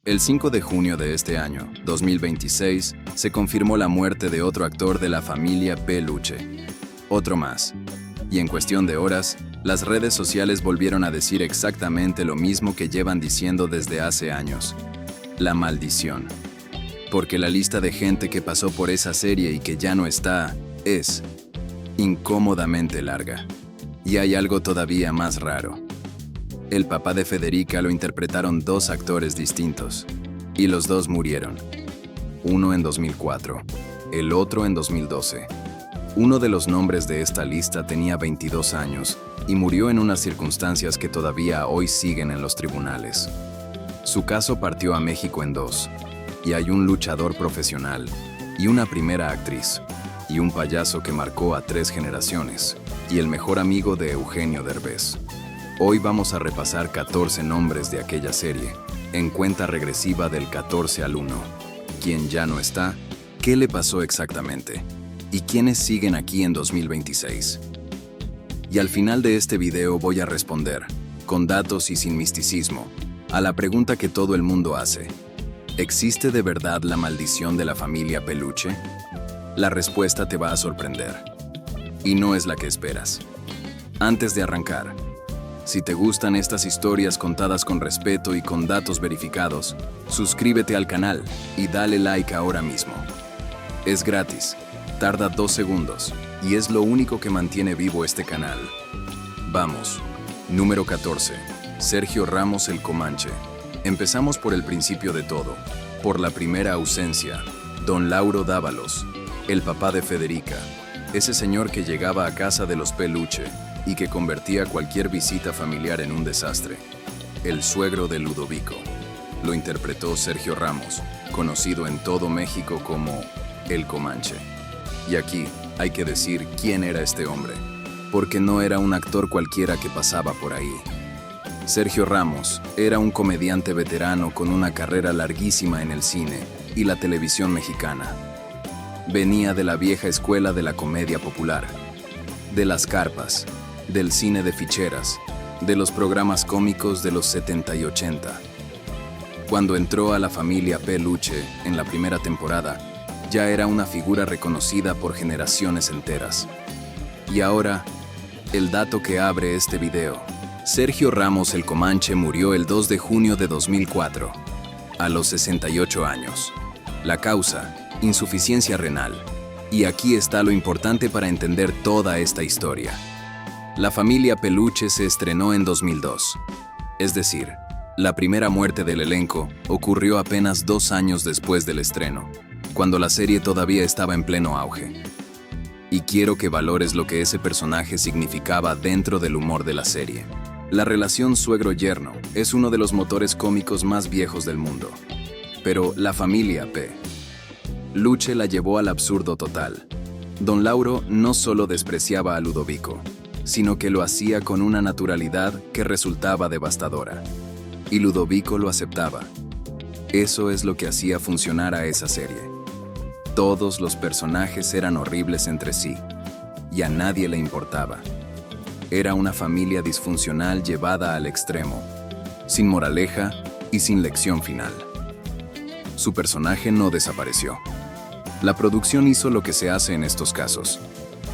El 5 de junio de este año, 2026, se confirmó la muerte de otro actor de la familia Peluche. Otro más. Y en cuestión de horas, las redes sociales volvieron a decir exactamente lo mismo que llevan diciendo desde hace años. La maldición. Porque la lista de gente que pasó por esa serie y que ya no está, es incómodamente larga. Y hay algo todavía más raro. El papá de Federica lo interpretaron dos actores distintos, y los dos murieron. Uno en 2004, el otro en 2012. Uno de los nombres de esta lista tenía 22 años y murió en unas circunstancias que todavía hoy siguen en los tribunales. Su caso partió a México en dos, y hay un luchador profesional, y una primera actriz, y un payaso que marcó a 3 generaciones, y el mejor amigo de Eugenio Derbez. Hoy vamos a repasar 14 nombres de aquella serie, en cuenta regresiva del 14 al 1. ¿Quién ya no está? ¿Qué le pasó exactamente? ¿Y quiénes siguen aquí en 2026? Y al final de este video voy a responder, con datos y sin misticismo, a la pregunta que todo el mundo hace. ¿Existe de verdad la maldición de la familia Peluche? La respuesta te va a sorprender. Y no es la que esperas. Antes de arrancar, si te gustan estas historias contadas con respeto y con datos verificados, suscríbete al canal y dale like ahora mismo. Es gratis, tarda 2 segundos y es lo único que mantiene vivo este canal. Vamos. Número 14. Sergio Ramos el Comanche. Empezamos por el principio de todo, por la primera ausencia, don Lauro Dávalos, el papá de Federica, ese señor que llegaba a casa de los Peluche y que convertía cualquier visita familiar en un desastre. El suegro de Ludovico. Lo interpretó Sergio Ramos, conocido en todo México como El Comanche. Y aquí hay que decir quién era este hombre, porque no era un actor cualquiera que pasaba por ahí. Sergio Ramos era un comediante veterano con una carrera larguísima en el cine y la televisión mexicana. Venía de la vieja escuela de la comedia popular, de las carpas, del cine de ficheras, de los programas cómicos de los 70 y 80. Cuando entró a la familia Peluche en la primera temporada, ya era una figura reconocida por generaciones enteras. Y ahora, el dato que abre este video. Sergio Ramos el Comanche murió el 2 de junio de 2004, a los 68 años. La causa, insuficiencia renal. Y aquí está lo importante para entender toda esta historia. La familia Peluche se estrenó en 2002. Es decir, la primera muerte del elenco ocurrió apenas 2 años después del estreno, cuando la serie todavía estaba en pleno auge. Y quiero que valores lo que ese personaje significaba dentro del humor de la serie. La relación suegro-yerno es uno de los motores cómicos más viejos del mundo. Pero la familia Peluche la llevó al absurdo total. Don Lauro no solo despreciaba a Ludovico, sino que lo hacía con una naturalidad que resultaba devastadora. Y Ludovico lo aceptaba. Eso es lo que hacía funcionar a esa serie. Todos los personajes eran horribles entre sí, y a nadie le importaba. Era una familia disfuncional llevada al extremo, sin moraleja y sin lección final. Su personaje no desapareció. La producción hizo lo que se hace en estos casos.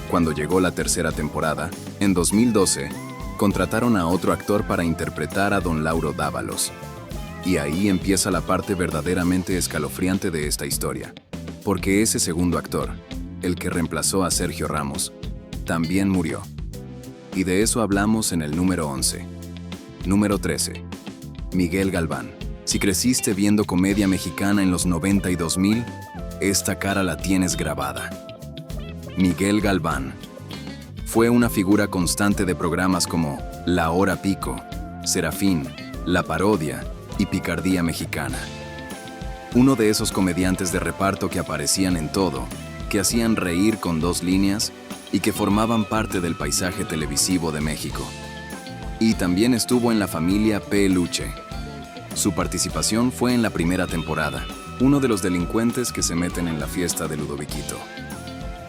Cuando llegó la tercera temporada, en 2012, contrataron a otro actor para interpretar a don Lauro Dávalos. Y ahí empieza la parte verdaderamente escalofriante de esta historia. Porque ese segundo actor, el que reemplazó a Sergio Ramos, también murió. Y de eso hablamos en el número 11. Número 13. Miguel Galván. Si creciste viendo comedia mexicana en los 90 y 2000, esta cara la tienes grabada. Miguel Galván. Fue una figura constante de programas como La Hora Pico, Serafín, La Parodia y Picardía Mexicana. Uno de esos comediantes de reparto que aparecían en todo, que hacían reír con 2 líneas y que formaban parte del paisaje televisivo de México. Y también estuvo en la familia Peluche. Su participación fue en la primera temporada, uno de los delincuentes que se meten en la fiesta de Ludoviquito.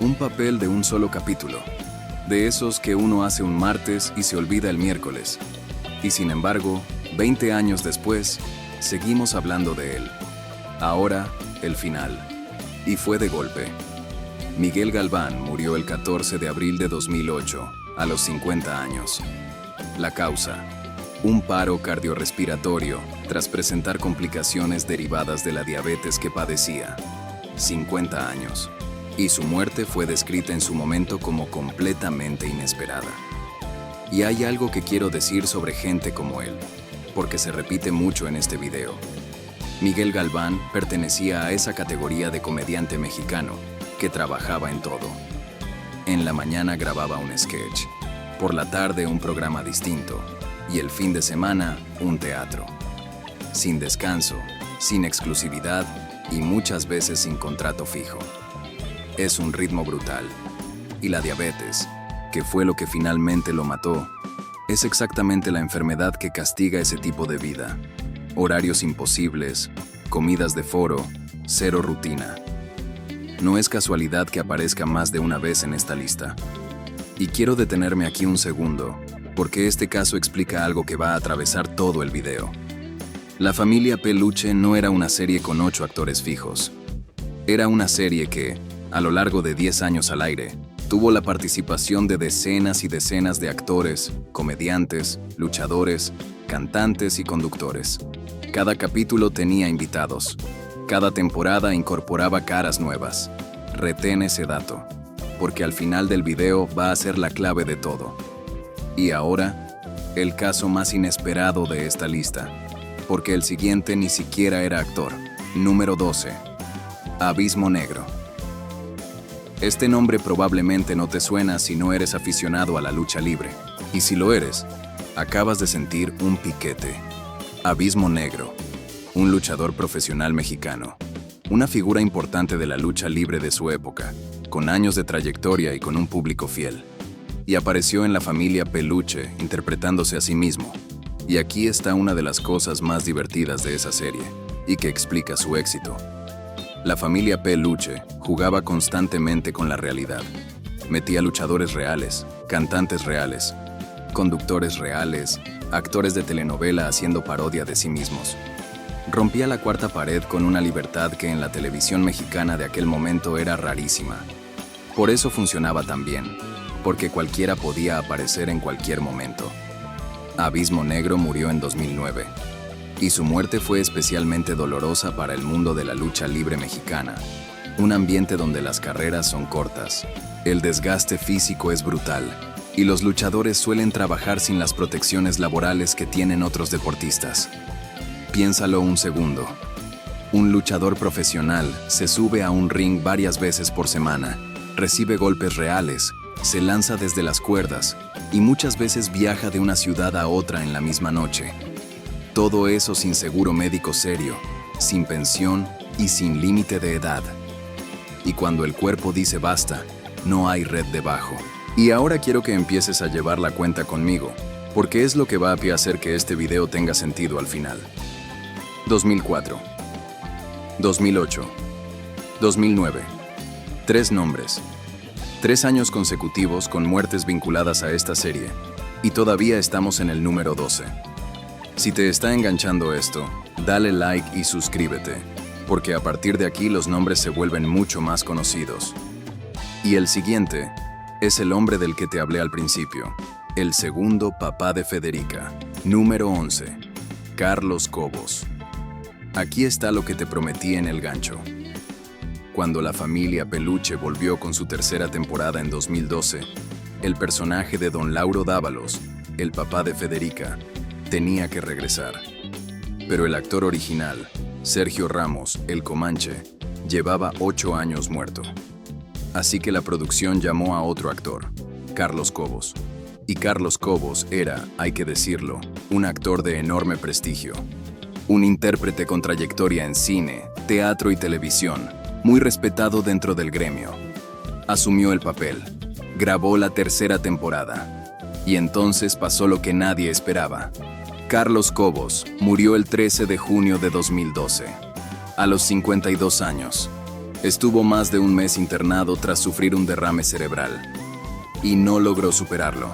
Un papel de un solo capítulo, de esos que uno hace un martes y se olvida el miércoles. Y sin embargo, 20 años después, seguimos hablando de él. Ahora, el final. Y fue de golpe. Miguel Galván murió el 14 de abril de 2008, a los 50 años. La causa: un paro cardiorrespiratorio tras presentar complicaciones derivadas de la diabetes que padecía. 50 años. Y su muerte fue descrita en su momento como completamente inesperada. Y hay algo que quiero decir sobre gente como él, porque se repite mucho en este video. Miguel Galván pertenecía a esa categoría de comediante mexicano que trabajaba en todo. En la mañana grababa un sketch, por la tarde un programa distinto y el fin de semana un teatro. Sin descanso, sin exclusividad y muchas veces sin contrato fijo. Es un ritmo brutal. Y la diabetes, que fue lo que finalmente lo mató, es exactamente la enfermedad que castiga ese tipo de vida. Horarios imposibles, comidas de foro, cero rutina. No es casualidad que aparezca más de una vez en esta lista. Y quiero detenerme aquí un segundo, porque este caso explica algo que va a atravesar todo el video. La familia Peluche no era una serie con 8 actores fijos. Era una serie que, a lo largo de 10 años al aire, tuvo la participación de decenas y decenas de actores, comediantes, luchadores, cantantes y conductores. Cada capítulo tenía invitados. Cada temporada incorporaba caras nuevas. Retén ese dato, porque al final del video va a ser la clave de todo. Y ahora, el caso más inesperado de esta lista, porque el siguiente ni siquiera era actor. Número 12. Abismo Negro. Este nombre probablemente no te suena si no eres aficionado a la lucha libre. Y si lo eres, acabas de sentir un piquete. Abismo Negro, un luchador profesional mexicano. Una figura importante de la lucha libre de su época, con años de trayectoria y con un público fiel. Y apareció en la familia Peluche, interpretándose a sí mismo. Y aquí está una de las cosas más divertidas de esa serie, y que explica su éxito. La familia Peluche jugaba constantemente con la realidad. Metía luchadores reales, cantantes reales, conductores reales, actores de telenovela haciendo parodia de sí mismos. Rompía la cuarta pared con una libertad que en la televisión mexicana de aquel momento era rarísima. Por eso funcionaba tan bien, porque cualquiera podía aparecer en cualquier momento. Abismo Negro murió en 2009. Y su muerte fue especialmente dolorosa para el mundo de la lucha libre mexicana, un ambiente donde las carreras son cortas, el desgaste físico es brutal, y los luchadores suelen trabajar sin las protecciones laborales que tienen otros deportistas. Piénsalo un segundo. Un luchador profesional se sube a un ring varias veces por semana, recibe golpes reales, se lanza desde las cuerdas, y muchas veces viaja de una ciudad a otra en la misma noche. Todo eso sin seguro médico serio, sin pensión y sin límite de edad. Y cuando el cuerpo dice basta, no hay red debajo. Y ahora quiero que empieces a llevar la cuenta conmigo, porque es lo que va a hacer que este video tenga sentido al final. 2004, 2008, 2009. 3 nombres. 3 años consecutivos con muertes vinculadas a esta serie. Y todavía estamos en el número 12. Si te está enganchando esto, dale like y suscríbete, porque a partir de aquí los nombres se vuelven mucho más conocidos. Y el siguiente es el hombre del que te hablé al principio, el segundo papá de Federica. Número 11. Carlos Cobos. Aquí está lo que te prometí en el gancho. Cuando la familia Peluche volvió con su tercera temporada en 2012, el personaje de Don Lauro Dávalos, el papá de Federica, tenía que regresar. Pero el actor original, Sergio Ramos, el Comanche, llevaba 8 años muerto. Así que la producción llamó a otro actor, Carlos Cobos. Y Carlos Cobos era, hay que decirlo, un actor de enorme prestigio. Un intérprete con trayectoria en cine, teatro y televisión, muy respetado dentro del gremio. Asumió el papel, grabó la tercera temporada. Y entonces pasó lo que nadie esperaba. Carlos Cobos murió el 13 de junio de 2012, a los 52 años. Estuvo más de un mes internado tras sufrir un derrame cerebral. Y no logró superarlo.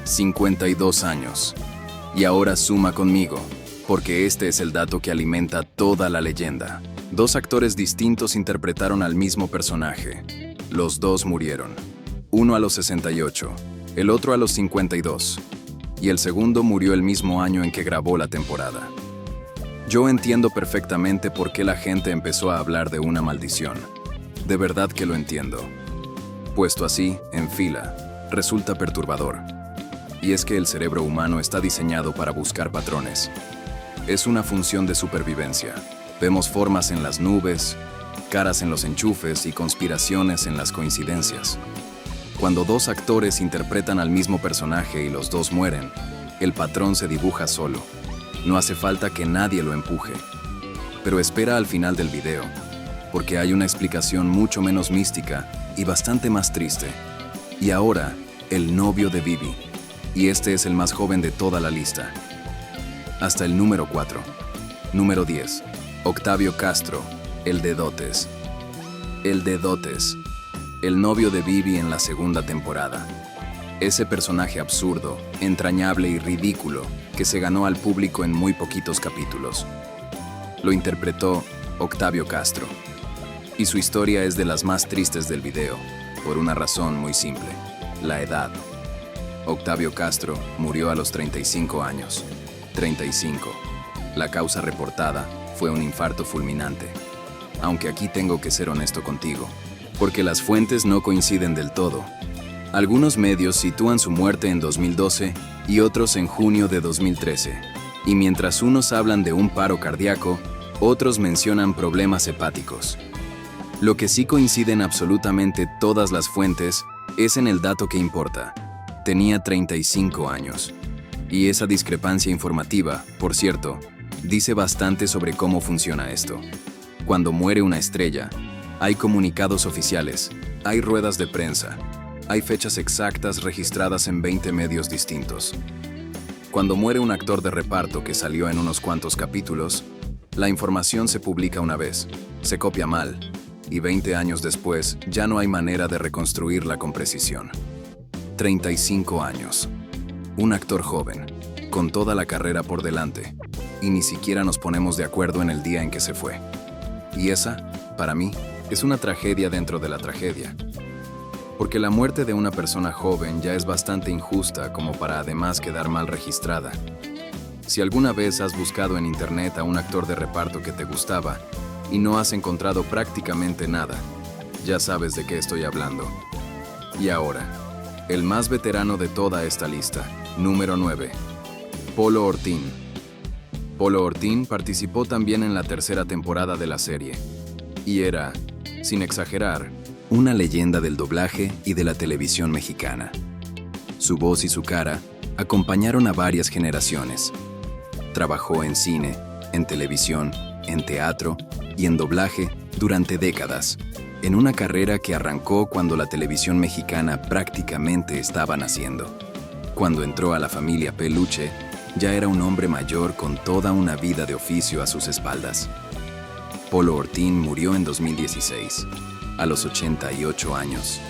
52 años. Y ahora suma conmigo, porque este es el dato que alimenta toda la leyenda. Dos actores distintos interpretaron al mismo personaje. Los dos murieron. Uno a los 68, el otro a los 52. Y el segundo murió el mismo año en que grabó la temporada. Yo entiendo perfectamente por qué la gente empezó a hablar de una maldición. De verdad que lo entiendo. Puesto así, en fila, resulta perturbador. Y es que el cerebro humano está diseñado para buscar patrones. Es una función de supervivencia. Vemos formas en las nubes, caras en los enchufes y conspiraciones en las coincidencias. Cuando dos actores interpretan al mismo personaje y los dos mueren, el patrón se dibuja solo. No hace falta que nadie lo empuje. Pero espera al final del video, porque hay una explicación mucho menos mística y bastante más triste. Y ahora, el novio de Bibi. Y este es el más joven de toda la lista. Hasta el número 4. Número 10. Octavio Castro, el de Dotes. El de Dotes. El novio de Bibi en la segunda temporada. Ese personaje absurdo, entrañable y ridículo que se ganó al público en muy poquitos capítulos. Lo interpretó Octavio Castro. Y su historia es de las más tristes del video, por una razón muy simple: la edad. Octavio Castro murió a los 35 años. 35. La causa reportada fue un infarto fulminante. Aunque aquí tengo que ser honesto contigo, porque las fuentes no coinciden del todo. Algunos medios sitúan su muerte en 2012 y otros en junio de 2013. Y mientras unos hablan de un paro cardíaco, otros mencionan problemas hepáticos. Lo que sí coinciden absolutamente todas las fuentes es en el dato que importa. Tenía 35 años. Y esa discrepancia informativa, por cierto, dice bastante sobre cómo funciona esto. Cuando muere una estrella, hay comunicados oficiales, hay ruedas de prensa, hay fechas exactas registradas en 20 medios distintos. Cuando muere un actor de reparto que salió en unos cuantos capítulos, la información se publica una vez, se copia mal, y 20 años después ya no hay manera de reconstruirla con precisión. 35 años. Un actor joven, con toda la carrera por delante, y ni siquiera nos ponemos de acuerdo en el día en que se fue. Y esa, para mí, es una tragedia dentro de la tragedia. Porque la muerte de una persona joven ya es bastante injusta como para además quedar mal registrada. Si alguna vez has buscado en internet a un actor de reparto que te gustaba y no has encontrado prácticamente nada, ya sabes de qué estoy hablando. Y ahora, el más veterano de toda esta lista, número 9. Polo Ortín. Polo Ortín participó también en la tercera temporada de la serie. Y era, sin exagerar, una leyenda del doblaje y de la televisión mexicana. Su voz y su cara acompañaron a varias generaciones. Trabajó en cine, en televisión, en teatro y en doblaje durante décadas, en una carrera que arrancó cuando la televisión mexicana prácticamente estaba naciendo. Cuando entró a la familia Peluche, ya era un hombre mayor con toda una vida de oficio a sus espaldas. Polo Ortín murió en 2016, a los 88 años.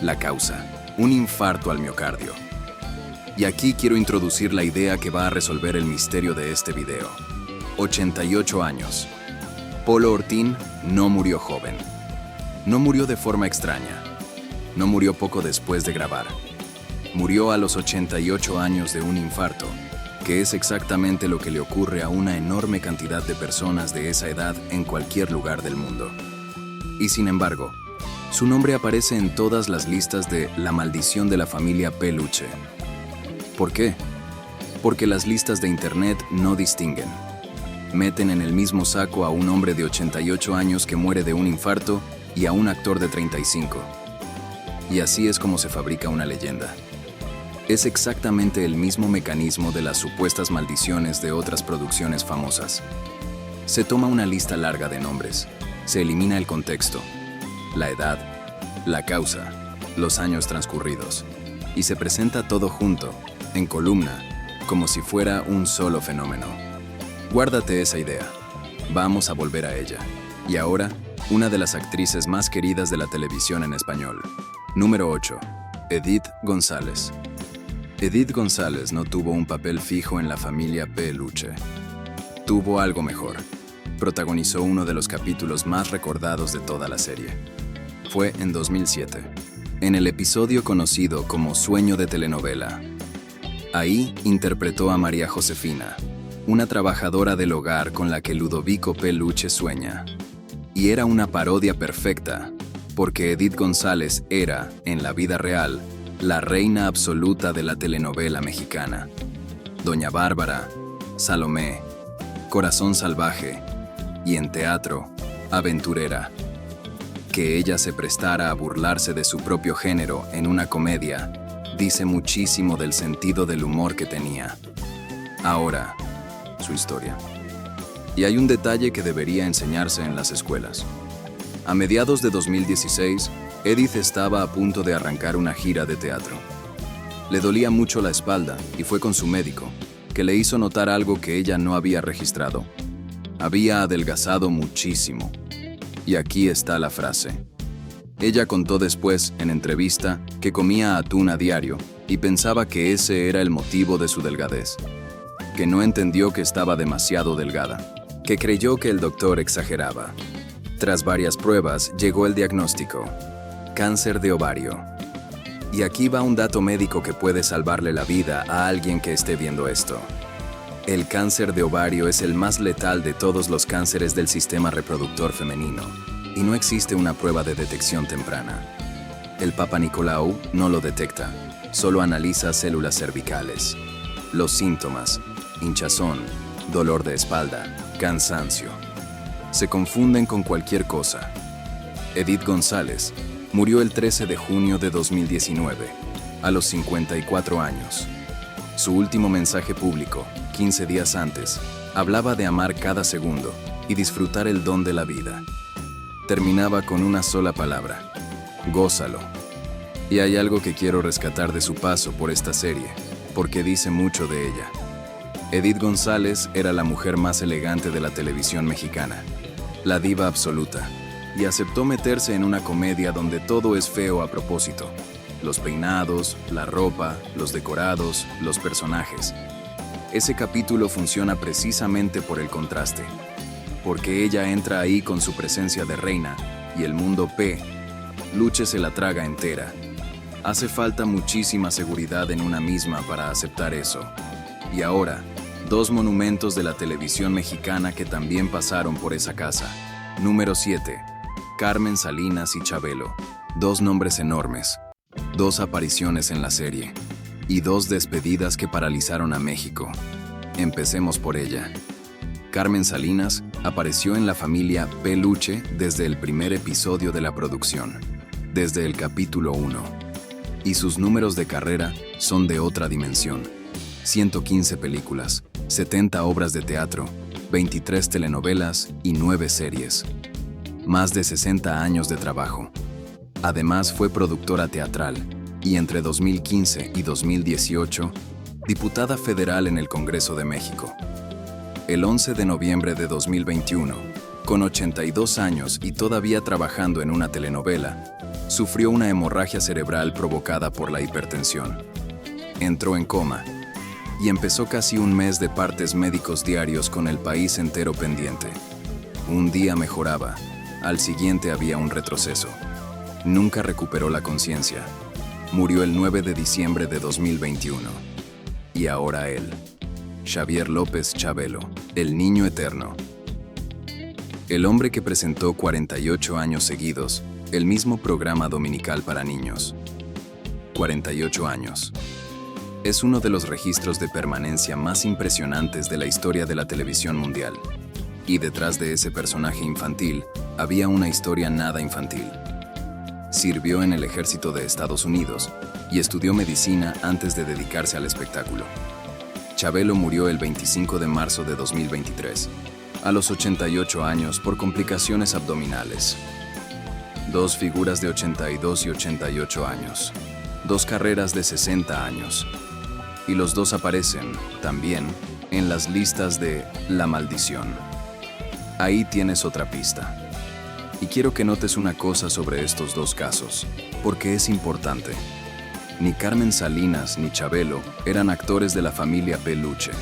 La causa: un infarto al miocardio. Y aquí quiero introducir la idea que va a resolver el misterio de este video. 88 años. Polo Ortín no murió joven. No murió de forma extraña. No murió poco después de grabar. Murió a los 88 años de un infarto, que es exactamente lo que le ocurre a una enorme cantidad de personas de esa edad en cualquier lugar del mundo. Y sin embargo, su nombre aparece en todas las listas de La maldición de la familia Peluche. ¿Por qué? Porque las listas de internet no distinguen. Meten en el mismo saco a un hombre de 88 años que muere de un infarto y a un actor de 35. Y así es como se fabrica una leyenda. Es exactamente el mismo mecanismo de las supuestas maldiciones de otras producciones famosas. Se toma una lista larga de nombres, se elimina el contexto, la edad, la causa, los años transcurridos, y se presenta todo junto, en columna, como si fuera un solo fenómeno. Guárdate esa idea. Vamos a volver a ella. Y ahora, una de las actrices más queridas de la televisión en español. Número 8. Edith González. Edith González no tuvo un papel fijo en la familia Peluche. obtuvo algo mejor. Protagonizó uno de los capítulos más recordados de toda la serie. Fue en 2007, en el episodio conocido como Sueño de telenovela. Ahí interpretó a María Josefina, una trabajadora del hogar con la que Ludovico Peluche sueña. Y era una parodia perfecta, porque Edith González era, en la vida real, la reina absoluta de la telenovela mexicana. Doña Bárbara, Salomé, Corazón Salvaje y en teatro, Aventurera. Que ella se prestara a burlarse de su propio género en una comedia dice muchísimo del sentido del humor que tenía. Ahora, su historia. Y hay un detalle que debería enseñarse en las escuelas. A mediados de 2016, Edith estaba a punto de arrancar una gira de teatro. Le dolía mucho la espalda y fue con su médico, que le hizo notar algo que ella no había registrado. Había adelgazado muchísimo. Y aquí está la frase. Ella contó después, en entrevista, que comía atún a diario y pensaba que ese era el motivo de su delgadez. Que no entendió que estaba demasiado delgada, que creyó que el doctor exageraba. Tras varias pruebas, llegó el diagnóstico: cáncer de ovario. Y aquí va un dato médico que puede salvarle la vida a alguien que esté viendo esto. El cáncer de ovario es el más letal de todos los cánceres del sistema reproductor femenino, y no existe una prueba de detección temprana. El Papa Nicolau no lo detecta, solo analiza células cervicales. Los síntomas: hinchazón, dolor de espalda, cansancio. Se confunden con cualquier cosa. Edith González murió el 13 de junio de 2019, a los 54 años. Su último mensaje público, 15 días antes, hablaba de amar cada segundo y disfrutar el don de la vida. Terminaba con una sola palabra: gózalo. Y hay algo que quiero rescatar de su paso por esta serie, porque dice mucho de ella. Edith González era la mujer más elegante de la televisión mexicana, la diva absoluta, y aceptó meterse en una comedia donde todo es feo a propósito. Los peinados, la ropa, los decorados, los personajes. Ese capítulo funciona precisamente por el contraste, porque ella entra ahí con su presencia de reina y el mundo Luche se la traga entera. Hace falta muchísima seguridad en una misma para aceptar eso. Y ahora, dos monumentos de la televisión mexicana que también pasaron por esa casa. Número 7. Carmen Salinas y Chabelo. Dos nombres enormes. Dos apariciones en la serie. Y dos despedidas que paralizaron a México. Empecemos por ella. Carmen Salinas apareció en la familia Peluche desde el primer episodio de la producción, desde el capítulo 1. Y sus números de carrera son de otra dimensión. 115 películas, 70 obras de teatro, 23 telenovelas y 9 series. Más de 60 años de trabajo. Además fue productora teatral y entre 2015 y 2018, diputada federal en el Congreso de México. El 11 de noviembre de 2021, con 82 años y todavía trabajando en una telenovela, sufrió una hemorragia cerebral provocada por la hipertensión. Entró en coma y empezó casi un mes de partes médicos diarios con el país entero pendiente. Un día mejoraba, al siguiente había un retroceso. Nunca recuperó la conciencia. Murió el 9 de diciembre de 2021. Y ahora él, Xavier López Chabelo, el niño eterno. El hombre que presentó 48 años seguidos el mismo programa dominical para niños. 48 años. Es uno de los registros de permanencia más impresionantes de la historia de la televisión mundial. Y detrás de ese personaje infantil, había una historia nada infantil. Sirvió en el ejército de Estados Unidos y estudió medicina antes de dedicarse al espectáculo. Chabelo murió el 25 de marzo de 2023, a los 88 años por complicaciones abdominales. Dos figuras de 82 y 88 años. Dos carreras de 60 años. Y los dos aparecen, también, en las listas de La Maldición. Ahí tienes otra pista. Y quiero que notes una cosa sobre estos dos casos, porque es importante. Ni Carmen Salinas ni Chabelo eran actores de la familia Peluche.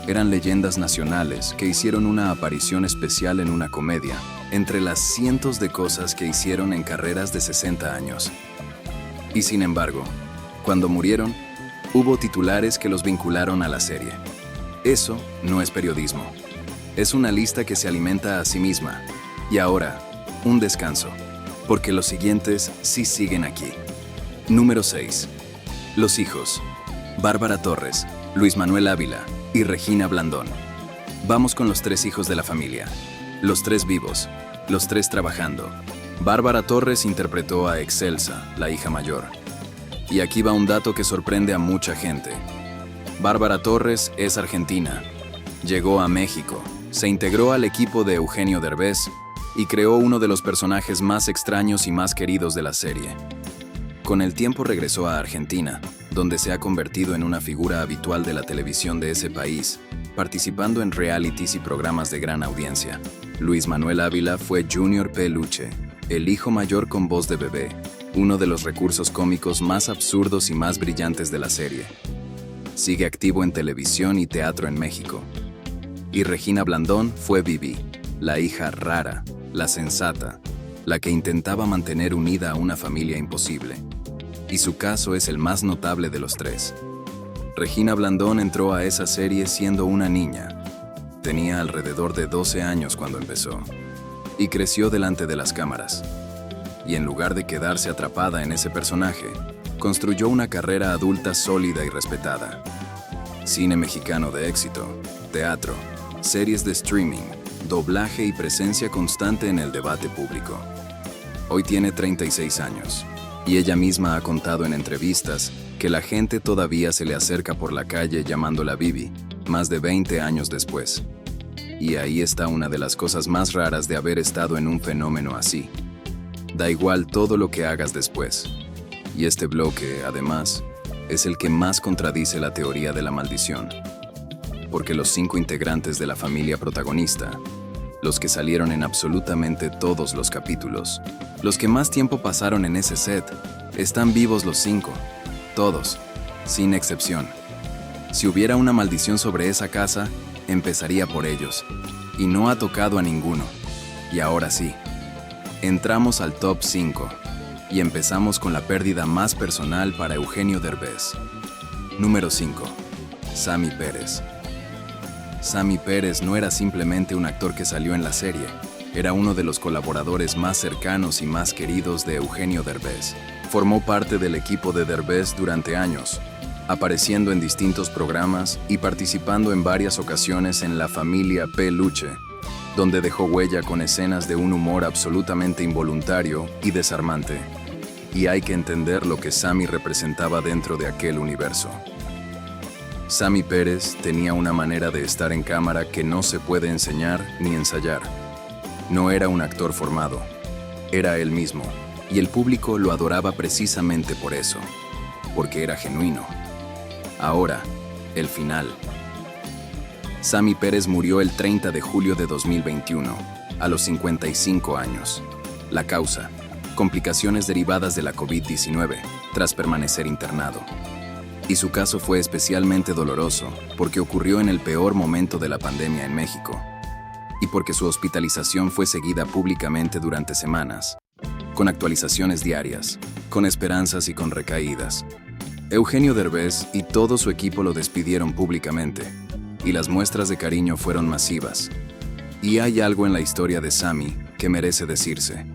Eran leyendas nacionales que hicieron una aparición especial en una comedia, entre las cientos de cosas que hicieron en carreras de 60 años. Y sin embargo, cuando murieron, hubo titulares que los vincularon a la serie. Eso no es periodismo. Es una lista que se alimenta a sí misma. Y ahora, un descanso, porque los siguientes sí siguen aquí. Número 6. Los hijos. Bárbara Torres, Luis Manuel Ávila y Regina Blandón. Vamos con los 3 hijos de la familia. Los 3 vivos, los 3 trabajando. Bárbara Torres interpretó a Excelsa, la hija mayor. Y aquí va un dato que sorprende a mucha gente. Bárbara Torres es argentina. Llegó a México, se integró al equipo de Eugenio Derbez y creó uno de los personajes más extraños y más queridos de la serie. Con el tiempo regresó a Argentina, donde se ha convertido en una figura habitual de la televisión de ese país, participando en realities y programas de gran audiencia. Luis Manuel Ávila fue Junior Peluche, el hijo mayor con voz de bebé, uno de los recursos cómicos más absurdos y más brillantes de la serie. Sigue activo en televisión y teatro en México. Y Regina Blandón fue Vivi, la hija rara, la sensata, la que intentaba mantener unida a una familia imposible. Y su caso es el más notable de los 3. Regina Blandón entró a esa serie siendo una niña. Tenía alrededor de 12 años cuando empezó. Y creció delante de las cámaras. Y en lugar de quedarse atrapada en ese personaje, construyó una carrera adulta sólida y respetada. Cine mexicano de éxito, teatro, series de streaming, doblaje y presencia constante en el debate público. Hoy tiene 36 años. Y ella misma ha contado en entrevistas que la gente todavía se le acerca por la calle llamándola Vivi, más de 20 años después. Y ahí está una de las cosas más raras de haber estado en un fenómeno así. Da igual todo lo que hagas después. Y este bloque, además, es el que más contradice la teoría de la maldición. Porque los 5 integrantes de la familia protagonista, los que salieron en absolutamente todos los capítulos, los que más tiempo pasaron en ese set, están vivos los 5, todos, sin excepción. Si hubiera una maldición sobre esa casa, empezaría por ellos, y no ha tocado a ninguno. Y ahora sí, entramos al top 5, y empezamos con la pérdida más personal para Eugenio Derbez. Número 5. Sammy Pérez. Sammy Pérez no era simplemente un actor que salió en la serie, era uno de los colaboradores más cercanos y más queridos de Eugenio Derbez. Formó parte del equipo de Derbez durante años, apareciendo en distintos programas y participando en varias ocasiones en La Familia Peluche, donde dejó huella con escenas de un humor absolutamente involuntario y desarmante. Y hay que entender lo que Sammy representaba dentro de aquel universo. Sammy Pérez tenía una manera de estar en cámara que no se puede enseñar ni ensayar. No era un actor formado, era él mismo, y el público lo adoraba precisamente por eso, porque era genuino. Ahora, el final. Sammy Pérez murió el 30 de julio de 2021, a los 55 años. La causa: complicaciones derivadas de la COVID-19, tras permanecer internado. Y su caso fue especialmente doloroso porque ocurrió en el peor momento de la pandemia en México, y porque su hospitalización fue seguida públicamente durante semanas, con actualizaciones diarias, con esperanzas y con recaídas. Eugenio Derbez y todo su equipo lo despidieron públicamente, y las muestras de cariño fueron masivas. Y hay algo en la historia de Sammy que merece decirse.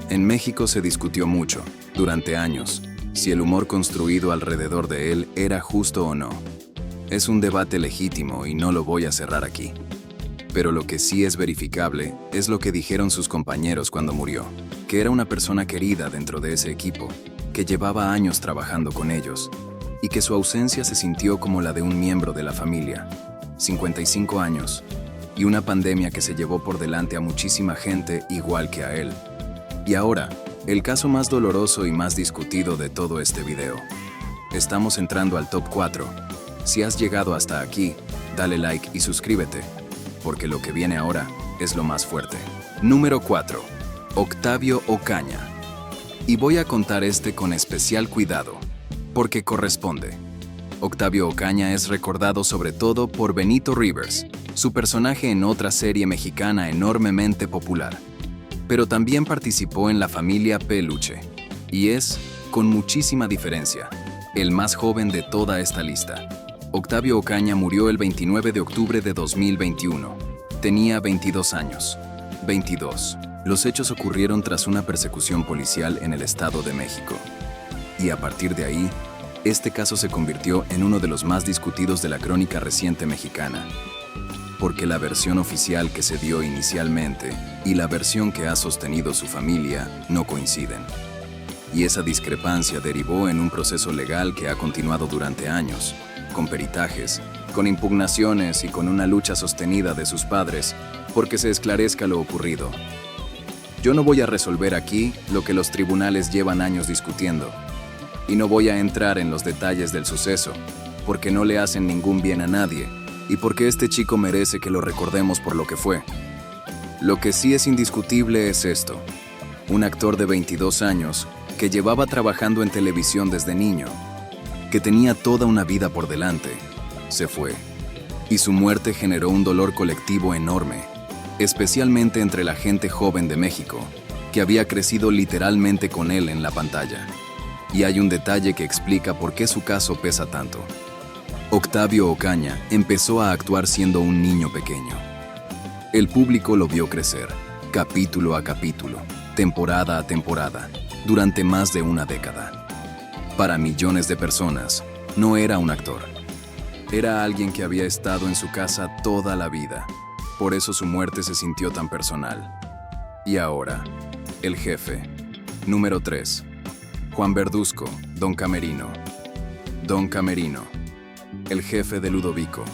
En México se discutió mucho, durante años, si el humor construido alrededor de él era justo o no. Es un debate legítimo y no lo voy a cerrar aquí. Pero lo que sí es verificable es lo que dijeron sus compañeros cuando murió, que era una persona querida dentro de ese equipo, que llevaba años trabajando con ellos, y que su ausencia se sintió como la de un miembro de la familia. 55 años, y una pandemia que se llevó por delante a muchísima gente igual que a él. Y ahora, el caso más doloroso y más discutido de todo este video. Estamos entrando al top 4. Si has llegado hasta aquí, dale like y suscríbete, porque lo que viene ahora es lo más fuerte. Número 4. Octavio Ocaña. Y voy a contar este con especial cuidado, porque corresponde. Octavio Ocaña es recordado sobre todo por Benito Rivers, su personaje en otra serie mexicana enormemente popular. Pero también participó en La Familia Peluche, y es, con muchísima diferencia, el más joven de toda esta lista. Octavio Ocaña murió el 29 de octubre de 2021. Tenía 22 años. 22. Los hechos ocurrieron tras una persecución policial en el Estado de México. Y a partir de ahí, este caso se convirtió en uno de los más discutidos de la crónica reciente mexicana, porque la versión oficial que se dio inicialmente y la versión que ha sostenido su familia no coinciden. Y esa discrepancia derivó en un proceso legal que ha continuado durante años, con peritajes, con impugnaciones y con una lucha sostenida de sus padres porque se esclarezca lo ocurrido. Yo no voy a resolver aquí lo que los tribunales llevan años discutiendo, y no voy a entrar en los detalles del suceso, porque no le hacen ningún bien a nadie, y porque este chico merece que lo recordemos por lo que fue. Lo que sí es indiscutible es esto: un actor de 22 años que llevaba trabajando en televisión desde niño, que tenía toda una vida por delante, se fue. Y su muerte generó un dolor colectivo enorme, especialmente entre la gente joven de México, que había crecido literalmente con él en la pantalla. Y hay un detalle que explica por qué su caso pesa tanto. Octavio Ocaña empezó a actuar siendo un niño pequeño. El público lo vio crecer, capítulo a capítulo, temporada a temporada, durante más de una década. Para millones de personas, no era un actor. Era alguien que había estado en su casa toda la vida. Por eso su muerte se sintió tan personal. Y ahora, el jefe. Número 3. Juan Verduzco, Don Camerino. Don Camerino, el jefe de Ludovico.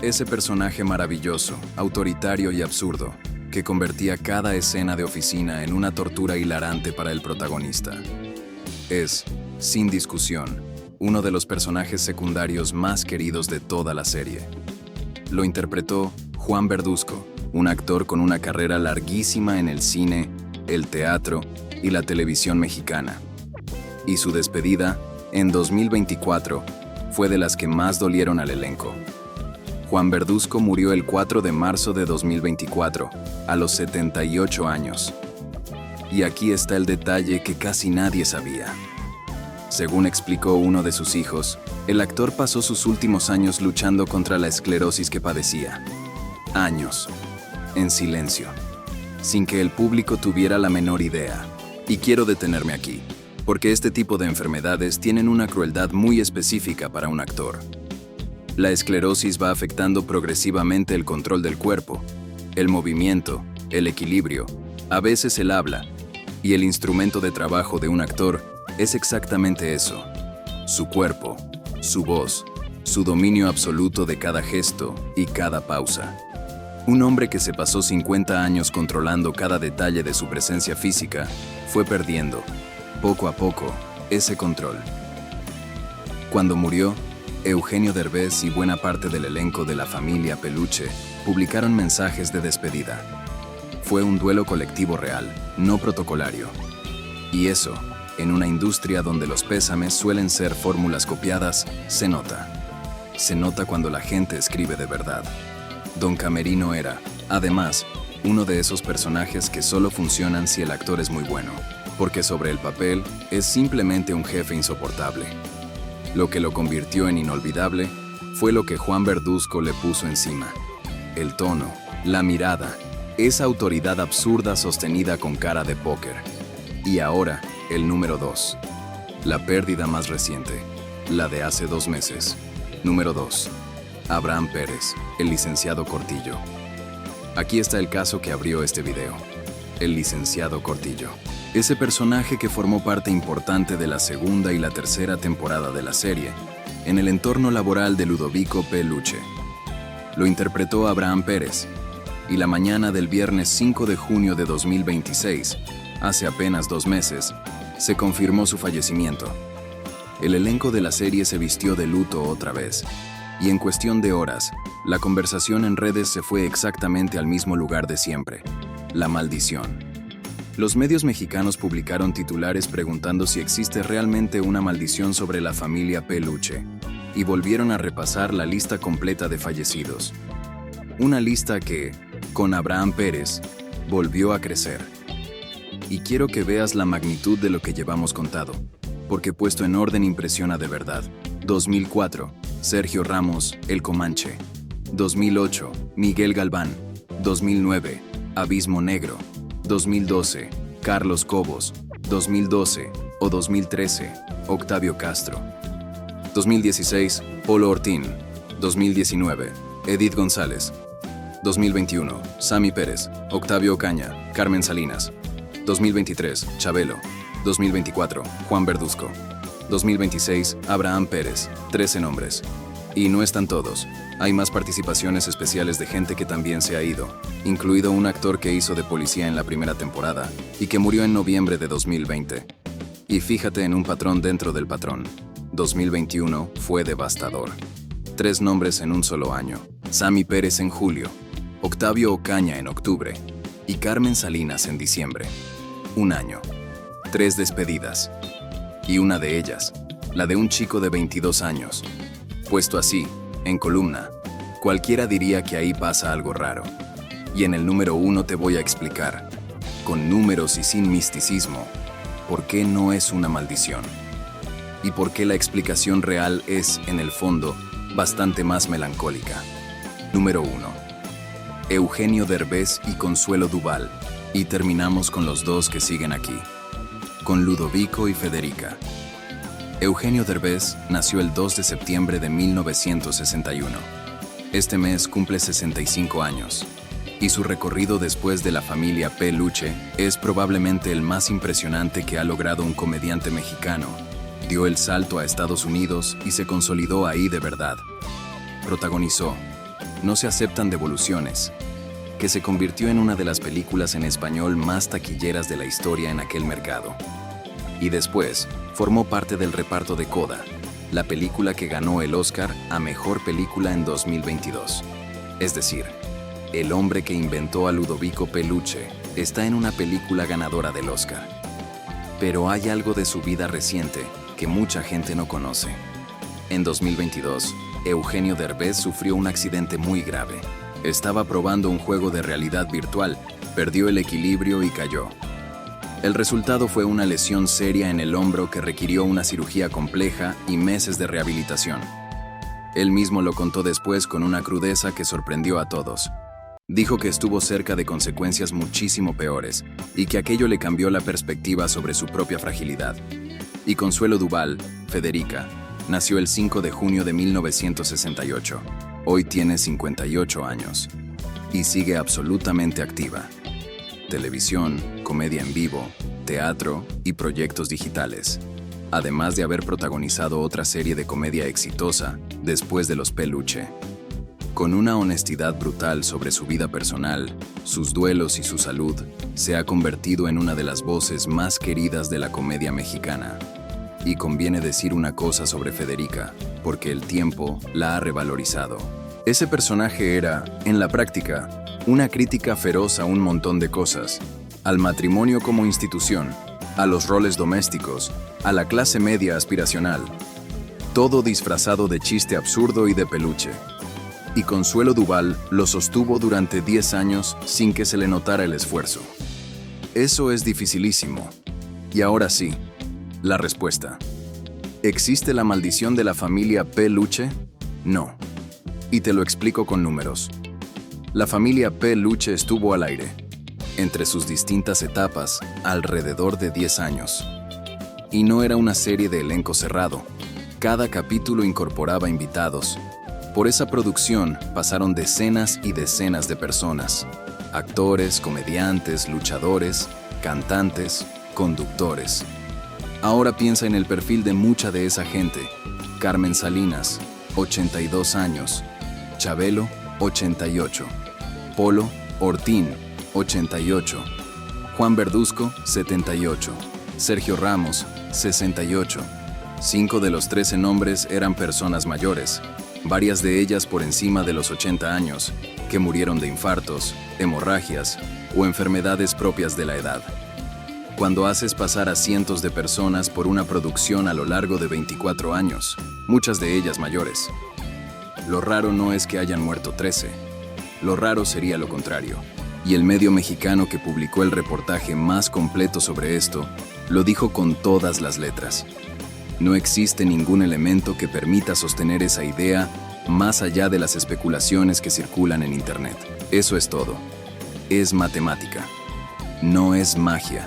Ese personaje maravilloso, autoritario y absurdo, que convertía cada escena de oficina en una tortura hilarante para el protagonista. Es, sin discusión, uno de los personajes secundarios más queridos de toda la serie. Lo interpretó Juan Verduzco, un actor con una carrera larguísima en el cine, el teatro y la televisión mexicana. Y su despedida, en 2024, fue de las que más dolieron al elenco. Juan Verduzco murió el 4 de marzo de 2024, a los 78 años. Y aquí está el detalle que casi nadie sabía. Según explicó uno de sus hijos, el actor pasó sus últimos años luchando contra la esclerosis que padecía. Años, en silencio, sin que el público tuviera la menor idea. Y quiero detenerme aquí, porque este tipo de enfermedades tienen una crueldad muy específica para un actor. La esclerosis va afectando progresivamente el control del cuerpo, el movimiento, el equilibrio, a veces el habla, y el instrumento de trabajo de un actor es exactamente eso: su cuerpo, su voz, su dominio absoluto de cada gesto y cada pausa. Un hombre que se pasó 50 años controlando cada detalle de su presencia física fue perdiendo, poco a poco, ese control. Cuando murió, Eugenio Derbez y buena parte del elenco de La Familia Peluche publicaron mensajes de despedida. Fue un duelo colectivo real, no protocolario. Y eso, en una industria donde los pésames suelen ser fórmulas copiadas, se nota. Se nota cuando la gente escribe de verdad. Don Camerino era, además, uno de esos personajes que solo funcionan si el actor es muy bueno, porque sobre el papel es simplemente un jefe insoportable. Lo que lo convirtió en inolvidable fue lo que Juan Verduzco le puso encima: el tono, la mirada, esa autoridad absurda sostenida con cara de póker. Y ahora, el número 2. La pérdida más reciente, la de hace 2 meses. Número 2. Abraham Pérez, el licenciado Cortillo. Aquí está el caso que abrió este video. El licenciado Cortillo. Ese personaje que formó parte importante de la segunda y la tercera temporada de la serie, en el entorno laboral de Ludovico Peluche. Lo interpretó Abraham Pérez, y la mañana del viernes 5 de junio de 2026, hace apenas 2 meses, se confirmó su fallecimiento. El elenco de la serie se vistió de luto otra vez, y en cuestión de horas, la conversación en redes se fue exactamente al mismo lugar de siempre: la maldición. Los medios mexicanos publicaron titulares preguntando si existe realmente una maldición sobre la familia Peluche. y volvieron a repasar la lista completa de fallecidos. Una lista que, con Abraham Pérez, volvió a crecer. Y quiero que veas la magnitud de lo que llevamos contado, porque puesto en orden impresiona de verdad. 2004, Sergio Ramos, El Comanche. 2008, Miguel Galván. 2009, Abismo Negro. 2012, Carlos Cobos. 2012 o 2013, Octavio Castro. 2016, Polo Ortín. 2019, Edith González. 2021, Sammy Pérez, Octavio Ocaña, Carmen Salinas. 2023, Chabelo. 2024, Juan Verduzco. 2026, Abraham Pérez, 13 nombres. Y no están todos. Hay más participaciones especiales de gente que también se ha ido, incluido un actor que hizo de policía en la primera temporada y que murió en noviembre de 2020. Y fíjate en un patrón dentro del patrón. 2021 fue devastador. 3 nombres en un solo año. Sammy Pérez en julio, Octavio Ocaña en octubre y Carmen Salinas en diciembre. Un año. 3 despedidas. Y una de ellas, la de un chico de 22 años. Puesto así, en columna, cualquiera diría que ahí pasa algo raro. Y en el número 1 te voy a explicar, con números y sin misticismo, por qué no es una maldición. Y por qué la explicación real es, en el fondo, bastante más melancólica. Número 1. Eugenio Derbez y Consuelo Duval. Y terminamos con los dos que siguen aquí, con Ludovico y Federica. Eugenio Derbez nació el 2 de septiembre de 1961. Este mes cumple 65 años. Y su recorrido después de la familia Peluche es probablemente el más impresionante que ha logrado un comediante mexicano. Dio el salto a Estados Unidos y se consolidó ahí de verdad. Protagonizó No se aceptan devoluciones, que se convirtió en una de las películas en español más taquilleras de la historia en aquel mercado. Y después, formó parte del reparto de Coda, la película que ganó el Oscar a Mejor Película en 2022. Es decir, el hombre que inventó a Ludovico Peluche está en una película ganadora del Oscar. Pero hay algo de su vida reciente que mucha gente no conoce. En 2022, Eugenio Derbez sufrió un accidente muy grave. Estaba probando un juego de realidad virtual, perdió el equilibrio y cayó. El resultado fue una lesión seria en el hombro que requirió una cirugía compleja y meses de rehabilitación. Él mismo lo contó después con una crudeza que sorprendió a todos. Dijo que estuvo cerca de consecuencias muchísimo peores y que aquello le cambió la perspectiva sobre su propia fragilidad. Y Consuelo Duval, Federica, nació el 5 de junio de 1968. Hoy tiene 58 años y sigue absolutamente activa. Televisión, comedia en vivo, teatro y proyectos digitales, además de haber protagonizado otra serie de comedia exitosa, Después de los Peluche. Con una honestidad brutal sobre su vida personal, sus duelos y su salud, se ha convertido en una de las voces más queridas de la comedia mexicana. Y conviene decir una cosa sobre Federica, porque el tiempo la ha revalorizado. Ese personaje era, en la práctica, una crítica feroz a un montón de cosas, al matrimonio como institución, a los roles domésticos, a la clase media aspiracional, todo disfrazado de chiste absurdo y de peluche. Y Consuelo Duval lo sostuvo durante 10 años sin que se le notara el esfuerzo. Eso es dificilísimo. Y ahora sí, la respuesta. ¿Existe la maldición de la familia Peluche? No. Y te lo explico con números. La familia Peluche estuvo al aire, entre sus distintas etapas, alrededor de 10 años. Y no era una serie de elenco cerrado. Cada capítulo incorporaba invitados. Por esa producción pasaron decenas y decenas de personas. Actores, comediantes, luchadores, cantantes, conductores. Ahora piensa en el perfil de mucha de esa gente. Carmen Salinas, 82 años. Chabelo, 88. Polo Ortín, 88. Juan Verduzco, 78. Sergio Ramos, 68. 5 de los 13 nombres eran personas mayores, varias de ellas por encima de los 80 años, que murieron de infartos, hemorragias o enfermedades propias de la edad. Cuando haces pasar a cientos de personas por una producción a lo largo de 24 años, muchas de ellas mayores. Lo raro no es que hayan muerto 13. Lo raro sería lo contrario. Y el medio mexicano que publicó el reportaje más completo sobre esto, lo dijo con todas las letras. No existe ningún elemento que permita sostener esa idea más allá de las especulaciones que circulan en Internet. Eso es todo. Es matemática. No es magia.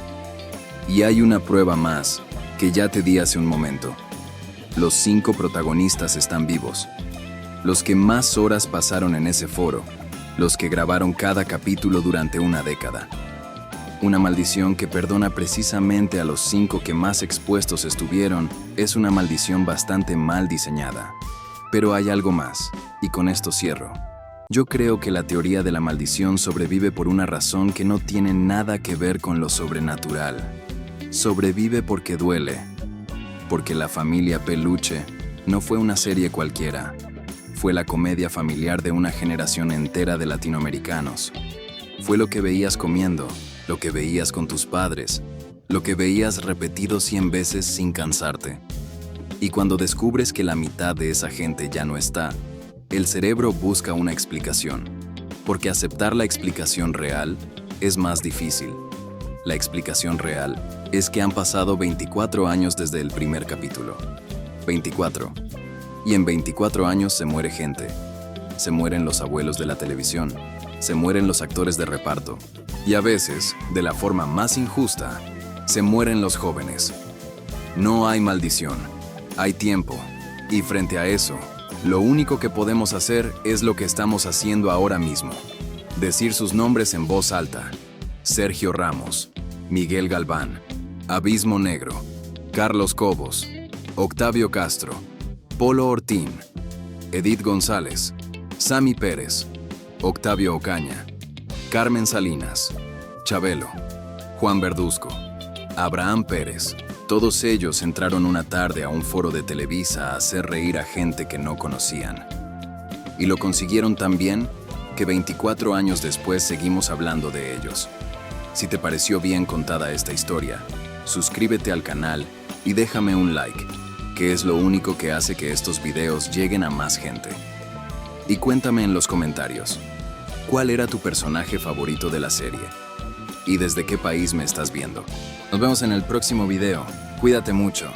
Y hay una prueba más que ya te di hace un momento. Los 5 protagonistas están vivos. Los que más horas pasaron en ese foro, los que grabaron cada capítulo durante una década. Una maldición que perdona precisamente a los 5 que más expuestos estuvieron es una maldición bastante mal diseñada. Pero hay algo más, y con esto cierro. Yo creo que la teoría de la maldición sobrevive por una razón que no tiene nada que ver con lo sobrenatural. Sobrevive porque duele. Porque La Familia Peluche no fue una serie cualquiera. Fue la comedia familiar de una generación entera de latinoamericanos. Fue lo que veías comiendo, lo que veías con tus padres, lo que veías repetido 100 veces sin cansarte. Y cuando descubres que la mitad de esa gente ya no está, el cerebro busca una explicación, porque aceptar la explicación real es más difícil. La explicación real es que han pasado 24 años desde el primer capítulo. 24. Y en 24 años se muere gente. Se mueren los abuelos de la televisión. Se mueren los actores de reparto. Y a veces, de la forma más injusta, se mueren los jóvenes. No hay maldición. Hay tiempo. Y frente a eso, lo único que podemos hacer es lo que estamos haciendo ahora mismo. Decir sus nombres en voz alta. Sergio Ramos, Miguel Galván, Abismo Negro, Carlos Cobos, Octavio Castro, Polo Ortín, Edith González, Sammy Pérez, Octavio Ocaña, Carmen Salinas, Chabelo, Juan Verduzco, Abraham Pérez. Todos ellos entraron una tarde a un foro de Televisa a hacer reír a gente que no conocían. Y lo consiguieron tan bien que 24 años después seguimos hablando de ellos. Si te pareció bien contada esta historia, suscríbete al canal y déjame un like, que es lo único que hace que estos videos lleguen a más gente. Y cuéntame en los comentarios, ¿cuál era tu personaje favorito de la serie? ¿Y desde qué país me estás viendo? Nos vemos en el próximo video. Cuídate mucho.